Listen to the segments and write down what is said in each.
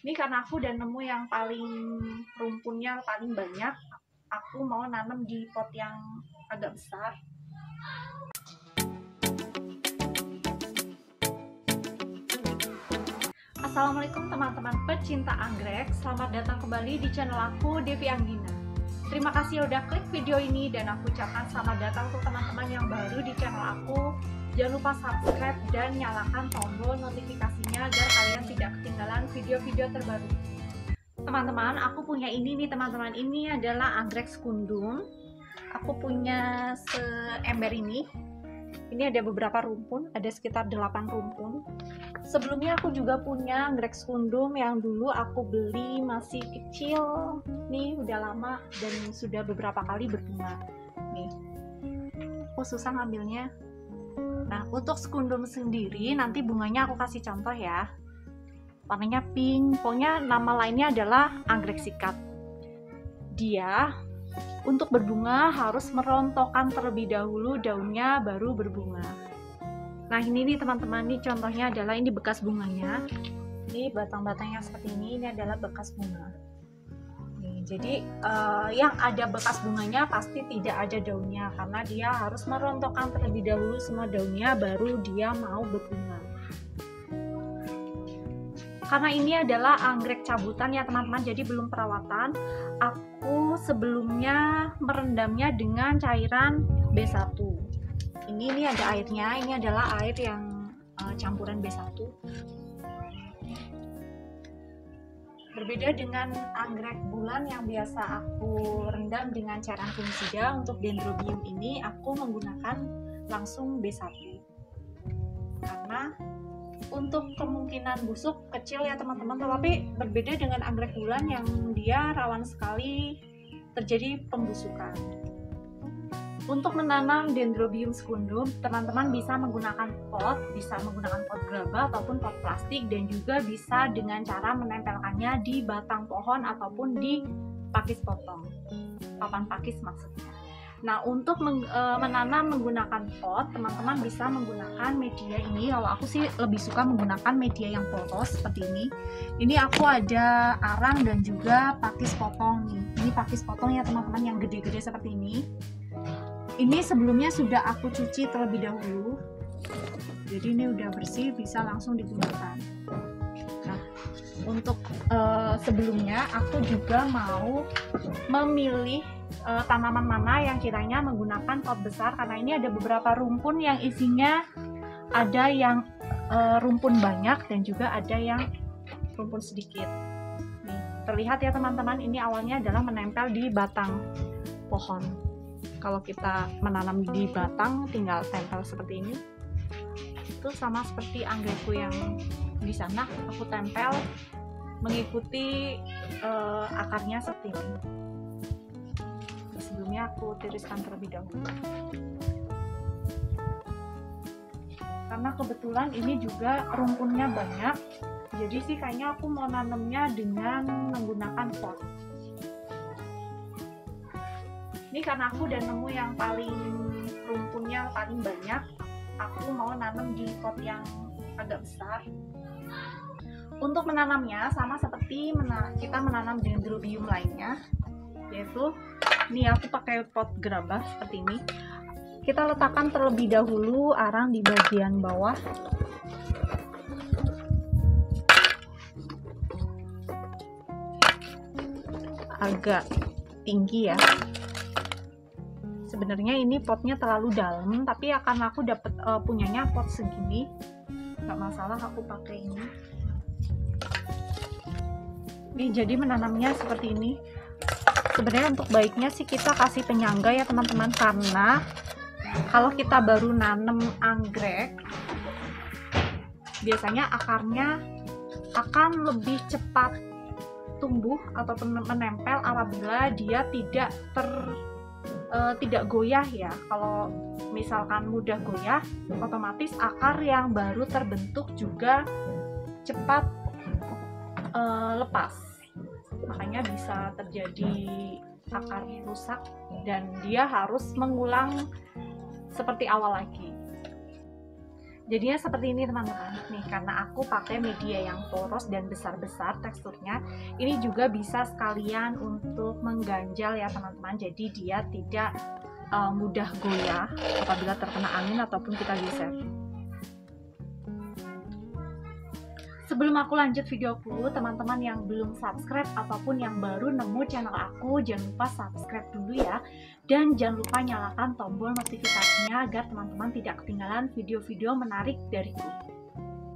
Ini karena aku udah nemu yang paling rumpunnya paling banyak, aku mau nanam di pot yang agak besar. Assalamualaikum teman-teman pecinta anggrek, selamat datang kembali di channel aku, Devi Anggina. Terima kasih udah klik video ini dan aku ucapkan selamat datang untuk teman-teman yang baru di channel aku. Jangan lupa subscribe dan nyalakan tombol notifikasinya agar kalian tidak ketinggalan video-video terbaru. Teman-teman, aku punya ini nih teman-teman, ini adalah anggrek sekundung. Aku punya seember ini. Ini ada beberapa rumpun, ada sekitar 8 rumpun. Sebelumnya aku juga punya anggrek sekundung yang dulu aku beli masih kecil. Nih udah lama dan sudah beberapa kali berbunga. Nih, aku susah ngambilnya. Nah, untuk sekundung sendiri nanti bunganya aku kasih contoh ya. Warnanya pink, pokoknya nama lainnya adalah anggrek sikat. Dia untuk berbunga harus merontokkan terlebih dahulu daunnya baru berbunga. Nah ini nih teman-teman, nih contohnya adalah ini bekas bunganya. Ini batang-batangnya seperti ini adalah bekas bunga. Nih, jadi yang ada bekas bunganya pasti tidak ada daunnya, karena dia harus merontokkan terlebih dahulu semua daunnya baru dia mau berbunga. Karena ini adalah anggrek cabutan ya teman-teman, jadi belum perawatan. Aku sebelumnya merendamnya dengan cairan B1. Ini ada airnya, ini adalah air yang campuran B1. Berbeda dengan anggrek bulan yang biasa aku rendam dengan cairan fungisida, untuk dendrobium ini aku menggunakan langsung B1. Karena untuk kemungkinan busuk kecil ya teman-teman, tetapi berbeda dengan anggrek bulan yang dia rawan sekali terjadi pembusukan. Untuk menanam dendrobium sekundum, teman-teman bisa menggunakan pot, bisa menggunakan pot gerabah ataupun pot plastik, dan juga bisa dengan cara menempelkannya di batang pohon ataupun di pakis potong, papan pakis maksudnya. Nah, untuk menanam menggunakan pot, teman-teman bisa menggunakan media ini. Kalau aku sih lebih suka menggunakan media yang polos seperti ini. Ini aku ada arang dan juga pakis potong nih. Ini pakis potong ya teman-teman, yang gede-gede seperti ini. Ini sebelumnya sudah aku cuci terlebih dahulu. Jadi ini udah bersih, bisa langsung digunakan. Nah, untuk sebelumnya aku juga mau memilih tanaman mana yang kiranya menggunakan pot besar, karena ini ada beberapa rumpun yang isinya ada yang rumpun banyak dan juga ada yang rumpun sedikit. Nih, terlihat ya teman-teman, ini awalnya adalah menempel di batang pohon. Kalau kita menanam di batang tinggal tempel seperti ini. Itu sama seperti anggrekku yang di sana, aku tempel mengikuti akarnya seperti ini. Sebelumnya aku tiriskan terlebih dahulu. Karena kebetulan ini juga rumpunnya banyak, jadi sih kayaknya aku mau nanamnya dengan menggunakan pot. Ini karena aku udah nemu yang paling rumpunnya paling banyak, aku mau nanam di pot yang agak besar. Untuk menanamnya sama seperti kita menanam dendrobium lainnya, yaitu ini aku pakai pot gerabah seperti ini. Kita letakkan terlebih dahulu arang di bagian bawah. Agak tinggi ya. Sebenarnya ini potnya terlalu dalam, tapi akan aku dapat punyanya pot segini, nggak masalah, aku pakai ini. Ini jadi menanamnya seperti ini. Sebenarnya untuk baiknya sih kita kasih penyangga ya teman-teman, karena kalau kita baru nanam anggrek biasanya akarnya akan lebih cepat tumbuh ataupun menempel apabila dia tidak goyah ya. Kalau misalkan mudah goyah, otomatis akar yang baru terbentuk juga cepat lepas. Makanya bisa terjadi akar rusak dan dia harus mengulang seperti awal lagi. Jadinya seperti ini teman-teman. Nih, karena aku pakai media yang poros dan besar-besar teksturnya, ini juga bisa sekalian untuk mengganjal ya teman-teman. Jadi dia tidak mudah goyah apabila terkena angin ataupun kita geser. Sebelum aku lanjut videoku, teman-teman yang belum subscribe ataupun yang baru nemu channel aku, jangan lupa subscribe dulu ya. Dan jangan lupa nyalakan tombol notifikasinya agar teman-teman tidak ketinggalan video-video menarik dariku.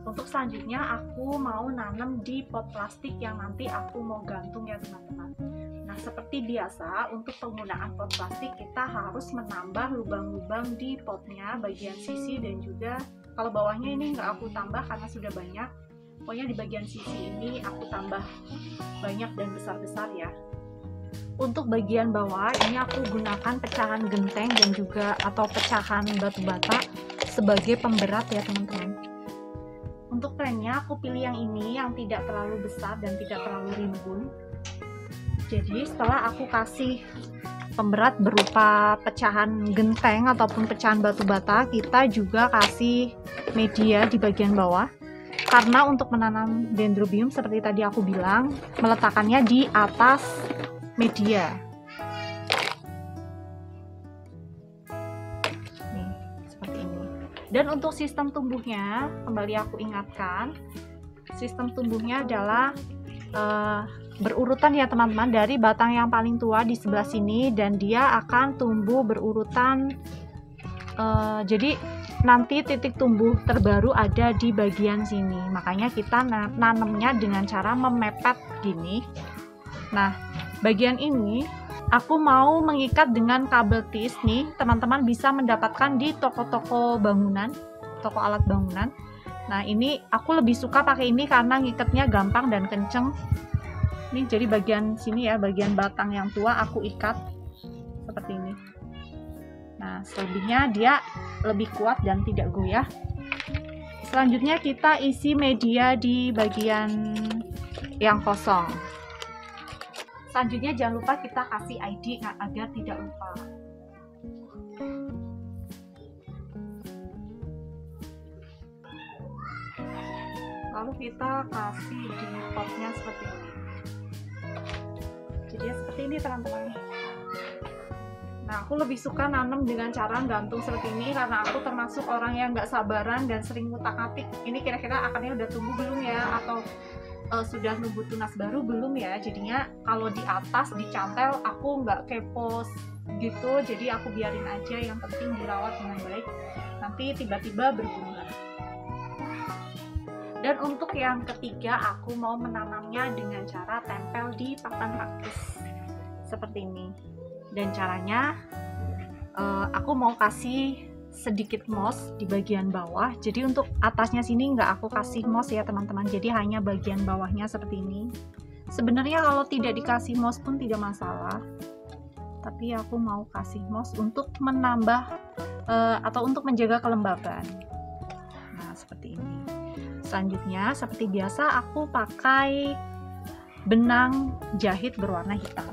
Untuk selanjutnya aku mau nanam di pot plastik yang nanti aku mau gantung ya teman-teman. Nah, seperti biasa untuk penggunaan pot plastik kita harus menambah lubang-lubang di potnya bagian sisi dan juga kalau bawahnya ini nggak aku tambah karena sudah banyak. Pokoknya di bagian sisi ini aku tambah banyak dan besar-besar ya. Untuk bagian bawah ini aku gunakan pecahan genteng dan juga atau pecahan batu bata sebagai pemberat ya teman-teman. Untuk plannya aku pilih yang ini yang tidak terlalu besar dan tidak terlalu rimbun. Jadi setelah aku kasih pemberat berupa pecahan genteng ataupun pecahan batu bata, kita juga kasih media di bagian bawah. Karena untuk menanam dendrobium seperti tadi aku bilang, meletakkannya di atas media. Nih, seperti ini. Dan untuk sistem tumbuhnya, kembali aku ingatkan, sistem tumbuhnya adalah berurutan ya teman-teman, dari batang yang paling tua di sebelah sini dan dia akan tumbuh berurutan. Jadi nanti titik tumbuh terbaru ada di bagian sini, makanya kita nanamnya dengan cara memepet gini. Nah, bagian ini aku mau mengikat dengan kabel tis nih, teman-teman bisa mendapatkan di toko-toko bangunan, toko alat bangunan. Nah, ini aku lebih suka pakai ini karena ngikatnya gampang dan kenceng. Nih, jadi bagian sini ya, bagian batang yang tua aku ikat seperti ini. Nah, selebihnya dia lebih kuat dan tidak goyah. Selanjutnya kita isi media di bagian yang kosong. Selanjutnya jangan lupa kita kasih ID agar tidak lupa. Lalu kita kasih di potnya seperti ini. Jadi seperti ini teman-teman. Nah, aku lebih suka nanam dengan cara gantung seperti ini karena aku termasuk orang yang nggak sabaran dan sering ngutak-ngatik. Ini kira-kira akarnya udah tumbuh belum ya, atau sudah nunggu tunas baru belum ya. Jadinya kalau di atas dicantel aku nggak kepo gitu, jadi aku biarin aja, yang penting dirawat dengan baik. Nanti tiba-tiba berbunga. Dan untuk yang ketiga aku mau menanamnya dengan cara tempel di papan pakis seperti ini. Dan caranya aku mau kasih sedikit moss di bagian bawah. Jadi untuk atasnya sini nggak aku kasih moss ya teman-teman, jadi hanya bagian bawahnya seperti ini. Sebenarnya kalau tidak dikasih moss pun tidak masalah, tapi aku mau kasih moss untuk menambah atau untuk menjaga kelembaban. Nah, seperti ini. Selanjutnya seperti biasa aku pakai benang jahit berwarna hitam.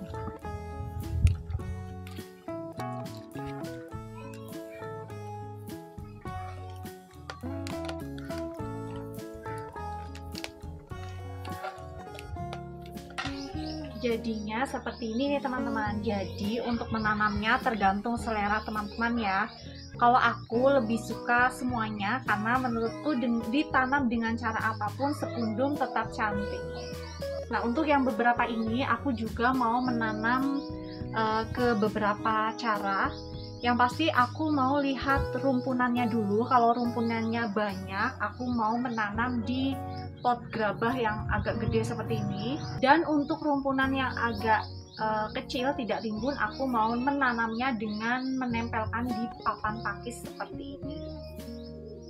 Jadinya seperti ini nih teman-teman. Jadi untuk menanamnya tergantung selera teman-teman ya. Kalau aku lebih suka semuanya karena menurutku ditanam dengan cara apapun sekundum tetap cantik. Nah, untuk yang beberapa ini aku juga mau menanam ke beberapa cara. Yang pasti aku mau lihat rumpunannya dulu. Kalau rumpunannya banyak, aku mau menanam di pot gerabah yang agak gede seperti ini. Dan untuk rumpunan yang agak kecil tidak rimbun, aku mau menanamnya dengan menempelkan di papan pakis seperti ini.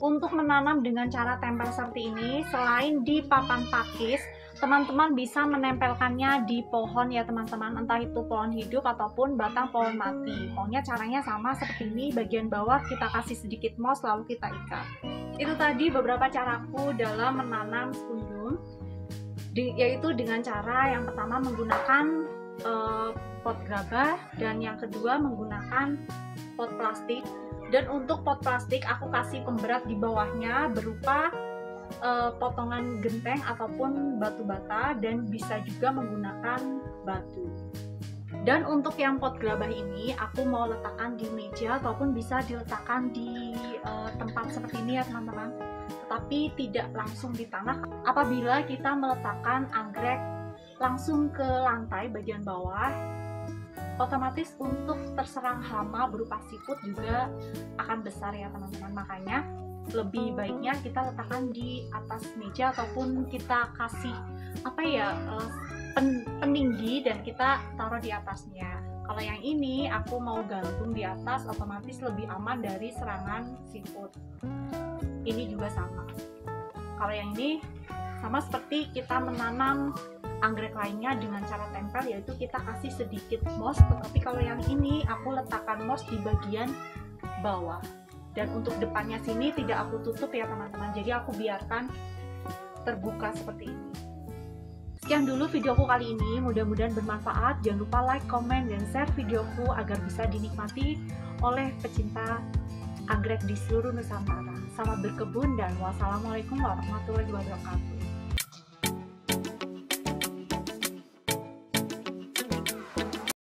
Untuk menanam dengan cara tempel seperti ini, selain di papan pakis, teman-teman bisa menempelkannya di pohon ya teman-teman, entah itu pohon hidup ataupun batang pohon mati. Pokoknya caranya sama seperti ini. Bagian bawah kita kasih sedikit moss lalu kita ikat. Itu tadi beberapa caraku dalam menanam sekundum, yaitu dengan cara yang pertama menggunakan pot gerabah dan yang kedua menggunakan pot plastik. Dan untuk pot plastik aku kasih pemberat di bawahnya berupa potongan genteng ataupun batu bata, dan bisa juga menggunakan batu. Dan untuk yang pot gelabah ini aku mau letakkan di meja ataupun bisa diletakkan di tempat seperti ini ya teman-teman, tetapi tidak langsung di tanah. Apabila kita meletakkan anggrek langsung ke lantai bagian bawah, otomatis untuk terserang hama berupa siput juga akan besar ya teman-teman. Makanya lebih baiknya kita letakkan di atas meja ataupun kita kasih peninggi dan kita taruh di atasnya. Kalau yang ini aku mau gantung di atas, otomatis lebih aman dari serangan siput. Ini juga sama. Kalau yang ini sama seperti kita menanam anggrek lainnya dengan cara tempel, yaitu kita kasih sedikit moss. Tetapi kalau yang ini aku letakkan moss di bagian bawah, dan untuk depannya sini tidak aku tutup ya teman-teman, jadi aku biarkan terbuka seperti ini. Sekian dulu videoku kali ini, mudah-mudahan bermanfaat. Jangan lupa like, comment, dan share videoku agar bisa dinikmati oleh pecinta anggrek di seluruh Nusantara. Selamat berkebun dan wassalamualaikum warahmatullahi wabarakatuh.